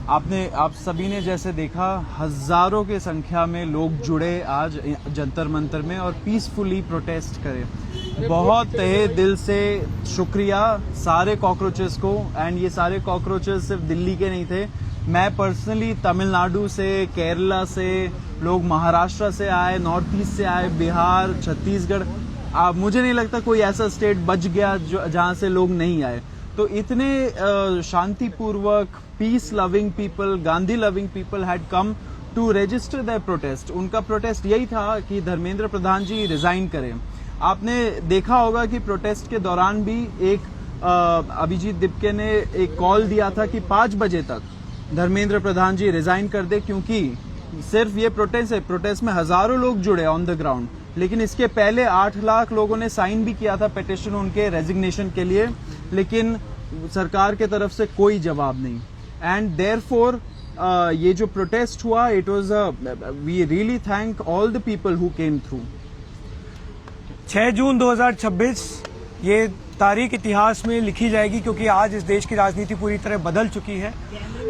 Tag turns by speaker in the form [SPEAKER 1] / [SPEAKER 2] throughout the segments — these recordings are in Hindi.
[SPEAKER 1] आप सभी ने जैसे देखा, हजारों के संख्या में लोग जुड़े आज जंतर मंतर में और पीसफुली प्रोटेस्ट करे। बहुत तहे दिल से शुक्रिया सारे कॉकरोचेस को। एंड ये सारे कॉकरोचेस सिर्फ दिल्ली के नहीं थे। मैं पर्सनली तमिलनाडु से, केरला से, लोग महाराष्ट्र से आए, नॉर्थ ईस्ट से आए, बिहार, छत्तीसगढ़। मुझे नहीं लगता कोई ऐसा स्टेट बच गया जहां से लोग नहीं आए। तो इतने शांतिपूर्वक, peace loving people, Gandhi loving people had come to register their protest. उनका प्रोटेस्ट यही था कि धर्मेंद्र प्रधान जी रिजाइन करें। आपने देखा होगा कि प्रोटेस्ट के दौरान भी एक अभिजीत दिपके ने एक कॉल दिया था कि 5 बजे तक धर्मेंद्र प्रधान जी रिजाइन कर दे, क्योंकि सिर्फ ये प्रोटेस्ट है, प्रोटेस्ट में हजारों लोग जुड़े ऑन द ग्राउंड। लेकिन इसके पहले 8 लाख लोगों ने साइन भी किया था पिटिशन उनके रेजिग्नेशन के लिए, लेकिन सरकार के तरफ से कोई जवाब नहीं। एंड देयरफॉर ये जो प्रोटेस्ट हुआ, it was we really thank all the people who came through.
[SPEAKER 2] 6 जून 2026 ये तारीख इतिहास में लिखी जाएगी, क्योंकि आज इस देश की राजनीति पूरी तरह बदल चुकी है।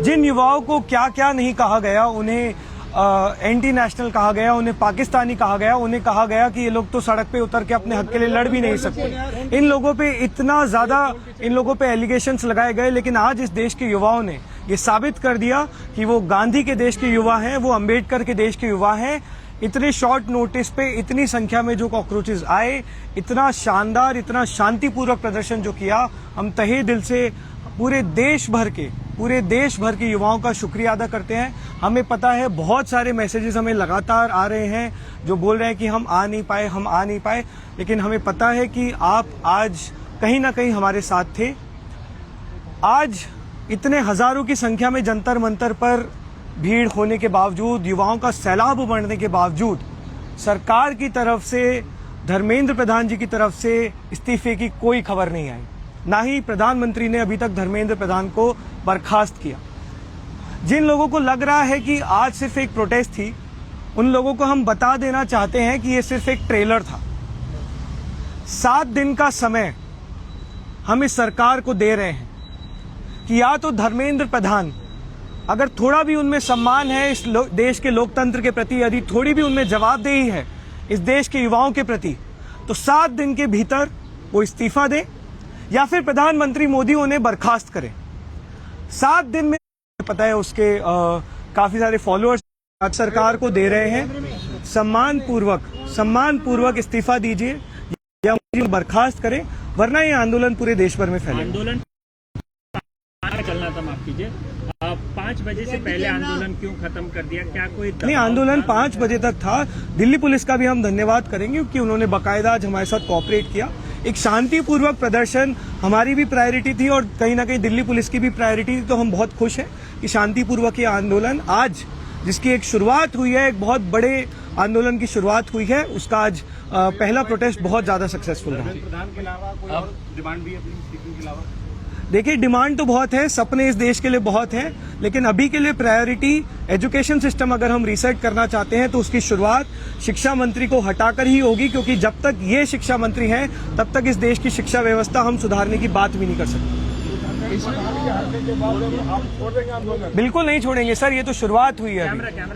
[SPEAKER 2] जिन युवाओं को क्या क्या नहीं कहा गया, उन्हें एंटी नेशनल कहा गया, उन्हें पाकिस्तानी कहा गया, उन्हें कहा गया कि ये लोग तो सड़क पे उतर के अपने हक के लिए लड़ भी नहीं सकते। इन लोगों पे इतना ज्यादा इन लोगों पे एलिगेशंस लगाए गए, लेकिन आज इस देश के युवाओं ने ये साबित कर दिया कि वो गांधी के देश के युवा हैं, वो अंबेडकर के देश के युवा हैं। इतने शॉर्ट नोटिस पे इतनी संख्या में जो कॉकरोचेस आए, इतना शानदार, इतना शांतिपूर्वक प्रदर्शन जो किया, हम तहे दिल से पूरे देश भर के युवाओं का शुक्रिया अदा करते हैं। हमें पता है बहुत सारे मैसेजेस हमें लगातार आ रहे हैं जो बोल रहे हैं कि हम आ नहीं पाए, लेकिन हमें पता है कि आप आज कहीं ना कहीं हमारे साथ थे। आज इतने हजारों की संख्या में जंतर मंतर पर भीड़ होने के बावजूद, युवाओं का सैलाब उमड़ने के बावजूद, सरकार की तरफ से, धर्मेंद्र प्रधान जी की तरफ से इस्तीफे की कोई खबर नहीं आई। ना ही प्रधानमंत्री ने अभी तक धर्मेंद्र प्रधान को बर्खास्त किया। जिन लोगों को लग रहा है कि आज सिर्फ एक प्रोटेस्ट थी, उन लोगों को हम बता देना चाहते हैं कि ये सिर्फ एक ट्रेलर था। 7 दिन का समय हम इस सरकार को दे रहे हैं कि या तो धर्मेंद्र प्रधान, अगर थोड़ा भी उनमें सम्मान है इस देश के लोकतंत्र के प्रति, यदि थोड़ी भी उनमें जवाबदेही है इस देश के युवाओं के प्रति, तो 7 दिन के भीतर वो इस्तीफा दें या फिर प्रधानमंत्री मोदी उन्हें बर्खास्त करें। 7 दिन में पता है उसके काफी सारे फॉलोअर्स आज सरकार को दे रहे हैं। सम्मान पूर्वक इस्तीफा दीजिए या मुझे बर्खास्त करें, वरना ये आंदोलन पूरे देश भर में फैलेगा।
[SPEAKER 3] आंदोलन चलना था, माफ कीजिए, 5 बजे से पहले आंदोलन क्यों खत्म कर दिया? क्या कोई
[SPEAKER 2] नहीं, आंदोलन 5 बजे तक था। दिल्ली पुलिस का भी हम धन्यवाद करेंगे क्योंकि उन्होंने बाकायदा आज हमारे साथ कोऑपरेट किया। एक शांतिपूर्वक प्रदर्शन हमारी भी प्रायोरिटी थी और कहीं ना कहीं दिल्ली पुलिस की भी प्रायोरिटी थी, तो हम बहुत खुश हैं कि शांतिपूर्वक ये आंदोलन आज, जिसकी एक शुरुआत हुई है, एक बहुत बड़े आंदोलन की शुरुआत हुई है, उसका आज पहला प्रोटेस्ट बहुत ज्यादा सक्सेसफुल रहा।
[SPEAKER 3] प्रधान के अलावा कोई और डिमांड भी है अपनी स्पीकिंग के अलावा?
[SPEAKER 2] देखिए, डिमांड तो बहुत है, सपने इस देश के लिए बहुत हैं, लेकिन अभी के लिए प्रायोरिटी एजुकेशन सिस्टम अगर हम रीसेट करना चाहते हैं तो उसकी शुरुआत शिक्षा मंत्री को हटाकर ही होगी, क्योंकि जब तक ये शिक्षा मंत्री हैं तब तक इस देश की शिक्षा व्यवस्था हम सुधारने की बात भी नहीं कर सकते। बिल्कुल नहीं छोड़ेंगे सर, ये तो शुरुआत हुई है।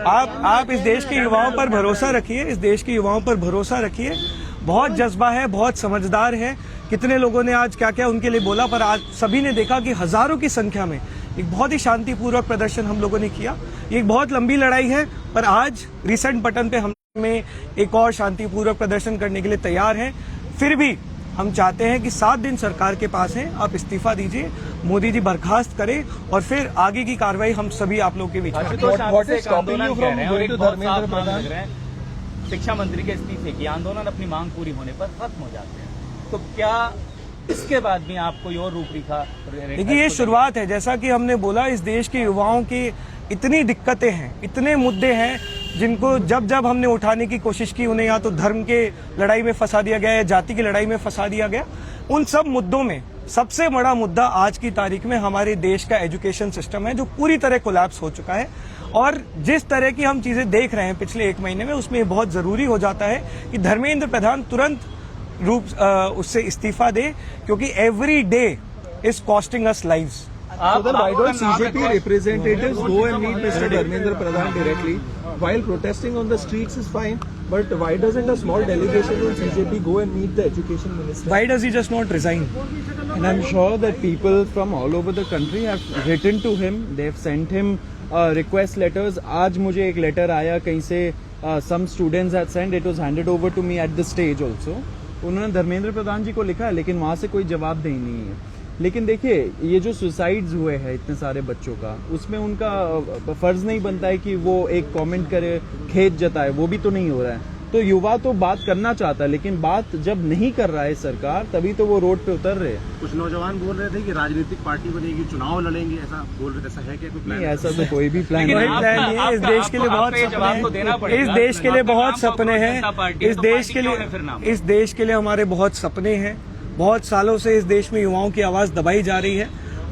[SPEAKER 2] आप इस देश के युवाओं पर भरोसा रखिए, इस देश के युवाओं पर भरोसा रखिए। बहुत जज्बा है, बहुत समझदार है। कितने लोगों ने आज क्या क्या उनके लिए बोला, पर आज सभी ने देखा कि हजारों की संख्या में एक बहुत ही शांतिपूर्वक प्रदर्शन हम लोगों ने किया। ये एक बहुत लंबी लड़ाई है, पर आज रीसेट बटन पे हम एक और शांतिपूर्वक प्रदर्शन करने के लिए तैयार हैं। फिर भी हम चाहते हैं कि 7 दिन सरकार के पास हैं, आप इस्तीफा दीजिए, मोदी जी बर्खास्त करें और फिर आगे की कार्रवाई हम सभी आप लोगों के बीच में।
[SPEAKER 3] शिक्षा मंत्री के इस्तीफे की आंदोलन अपनी मांग पूरी होने पर खत्म हो जाते हैं, तो क्या इसके बाद भी आप कोई और रूपरेखा?
[SPEAKER 2] देखिए, ये शुरुआत है। जैसा कि हमने बोला, इस देश के युवाओं की इतनी दिक्कतें हैं, इतने मुद्दे हैं जिनको जब जब हमने उठाने की कोशिश की, उन्हें या तो धर्म के लड़ाई में फंसा दिया गया या जाति की लड़ाई में फंसा दिया गया। उन सब मुद्दों में सबसे बड़ा मुद्दा आज की तारीख में हमारे देश का एजुकेशन सिस्टम है, जो पूरी तरह कोलैप्स हो चुका है। और जिस तरह की हम चीजें देख रहे हैं पिछले 1 महीने में, उसमें बहुत जरूरी हो जाता है कि धर्मेंद्र प्रधान तुरंत रूप उससे इस्तीफा दे, क्योंकि every day is costing us lives.
[SPEAKER 4] So then why don't CJP representatives go and meet Mr. Dharmendra Pradhan directly? While protesting on the streets is fine, but why doesn't a small delegation from CJP go and meet the education minister?
[SPEAKER 2] Why does he just not resign?
[SPEAKER 1] And I'm sure that people from all over the country have written to him. They've sent him request letters. आज मुझे एक letter आया कहीं से, some students had sent. It was handed over to me at the stage also. उन्होंने धर्मेंद्र प्रधान जी को लिखा है, लेकिन वहाँ से कोई जवाब नहीं है। लेकिन देखिए, ये जो सुसाइड्स हुए हैं इतने सारे बच्चों का, उसमें उनका फर्ज नहीं बनता है कि वो एक कमेंट करे, खेद जताए, वो भी तो नहीं हो रहा है। तो युवा तो बात करना चाहता है, लेकिन बात जब नहीं कर रहा है सरकार, तभी तो वो रोड पे उतर रहे हैं।
[SPEAKER 5] कुछ नौजवान बोल रहे थे कि राजनीतिक पार्टी बनेगी, चुनाव लड़ेंगे, ऐसा बोल रहे थे, ऐसा है क्या कोई
[SPEAKER 1] नहीं, ऐसा तो कोई भी प्लान
[SPEAKER 2] कोई
[SPEAKER 1] नहीं।
[SPEAKER 2] प्लान नहीं है। इस देश के लिए बहुत सपने हैं, इस देश के लिए बहुत सपने हैं, इस देश के लिए हमारे बहुत सपने हैं। बहुत सालों से इस देश में युवाओं की आवाज दबाई जा रही है।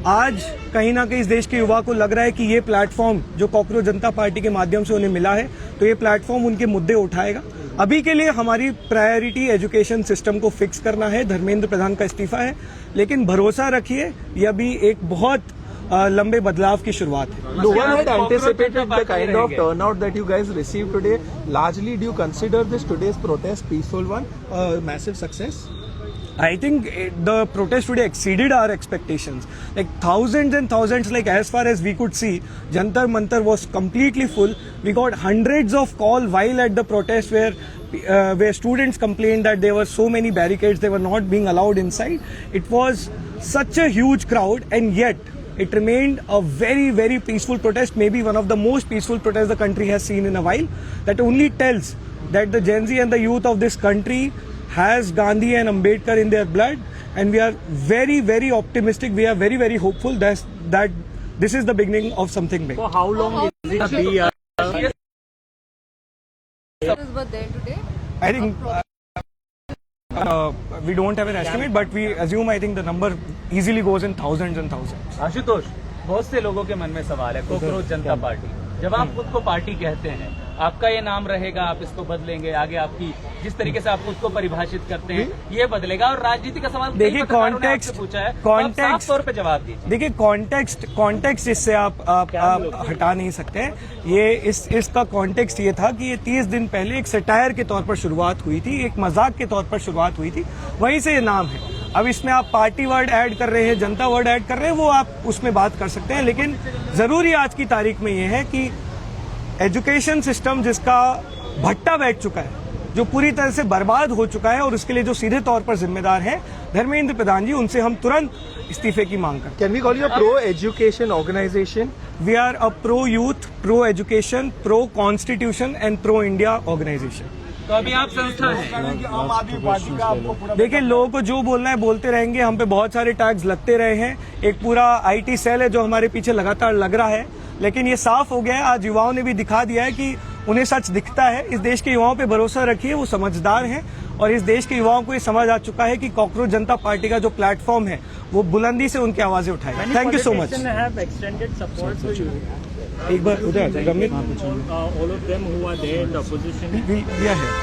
[SPEAKER 2] आज कहीं ना कहीं इस देश के युवा को लग रहा है कि ये प्लेटफॉर्म जो कॉकरोच जनता पार्टी के माध्यम से उन्हें मिला है, तो ये प्लेटफॉर्म उनके मुद्दे उठाएगा। अभी के लिए हमारी प्रायोरिटी एजुकेशन सिस्टम को फिक्स करना है, धर्मेंद्र प्रधान का इस्तीफा है, लेकिन भरोसा रखिए यह भी एक बहुत लंबे बदलाव की शुरुआत है।
[SPEAKER 4] No one had anticipated the kind of turnout that you guys received today. Largely, do you consider this today's protest peaceful one, a massive success?
[SPEAKER 2] I think the protest today exceeded our expectations. Like thousands and thousands, like as far as we could see, Jantar Mantar was completely full. We got hundreds of calls while at the protest where students complained that there were so many barricades, they were not being allowed inside. It was such a huge crowd, and yet it remained a very, very peaceful protest, maybe one of the most peaceful protests the country has seen in a while. That only tells that the Gen Z and the youth of this country has Gandhi and Ambedkar in their blood, and we are very, very optimistic. We are very, very hopeful that this is the beginning of something big.
[SPEAKER 3] So how long is it be?
[SPEAKER 6] Were there today?
[SPEAKER 2] I think we don't have an estimate, but we assume, I think the number easily goes in thousands and thousands.
[SPEAKER 3] Ashutosh, बहुत से लोगों के मन में सवाल है, कॉकरोच जनता पार्टी, जब आप खुद को पार्टी कहते हैं, आपका ये नाम रहेगा, आप इसको बदलेंगे, आगे आपकी जिस तरीके से आप खुद को परिभाषित करते हैं ये बदलेगा, और राजनीति का सवाल
[SPEAKER 2] देखिए, कॉन्टेक्स्ट
[SPEAKER 3] पूछा है, तो साफ तौर पे जवाब दीजिए।
[SPEAKER 2] देखिए, कॉन्टेक्स्ट इससे आप हटा नहीं सकते। ये इसका कॉन्टेक्स्ट ये था कि ये 30 दिन पहले एक सटायर के तौर पर शुरुआत हुई थी, एक मजाक के तौर पर शुरुआत हुई थी, वहीं से ये नाम है। अब इसमें आप पार्टी वर्ड ऐड कर रहे हैं, जनता वर्ड ऐड कर रहे हैं, वो आप उसमें बात कर सकते हैं, लेकिन जरूरी आज की तारीख में ये है कि एजुकेशन सिस्टम जिसका भट्टा बैठ चुका है, जो पूरी तरह से बर्बाद हो चुका है, और उसके लिए जो सीधे तौर पर जिम्मेदार है धर्मेंद्र प्रधान जी, उनसे हम तुरंत इस्तीफे की मांग करते हैं।
[SPEAKER 4] Can we call you a pro-education organization?
[SPEAKER 2] We are a pro youth, pro education, pro constitution and pro India organisation.
[SPEAKER 3] तो अभी आप संस्था हैं।
[SPEAKER 2] देखिए, लोगों को जो बोलना है बोलते रहेंगे, हम पे बहुत सारे टैग्स लगते रहे हैं, एक पूरा IT सेल है जो हमारे पीछे लगातार लग रहा है, लेकिन ये साफ हो गया है, आज युवाओं ने भी दिखा दिया है कि उन्हें सच दिखता है। इस देश के युवाओं पे भरोसा रखिए, वो समझदार हैं, और इस देश के युवाओं को ये समझ आ चुका है कि कॉकरोच जनता पार्टी का जो प्लेटफॉर्म है वो बुलंदी से उनकी आवाजें उठाएगा। Thank you so much. एक बार उधर गमित,
[SPEAKER 7] all of them who are there in the opposition.
[SPEAKER 2] we are here.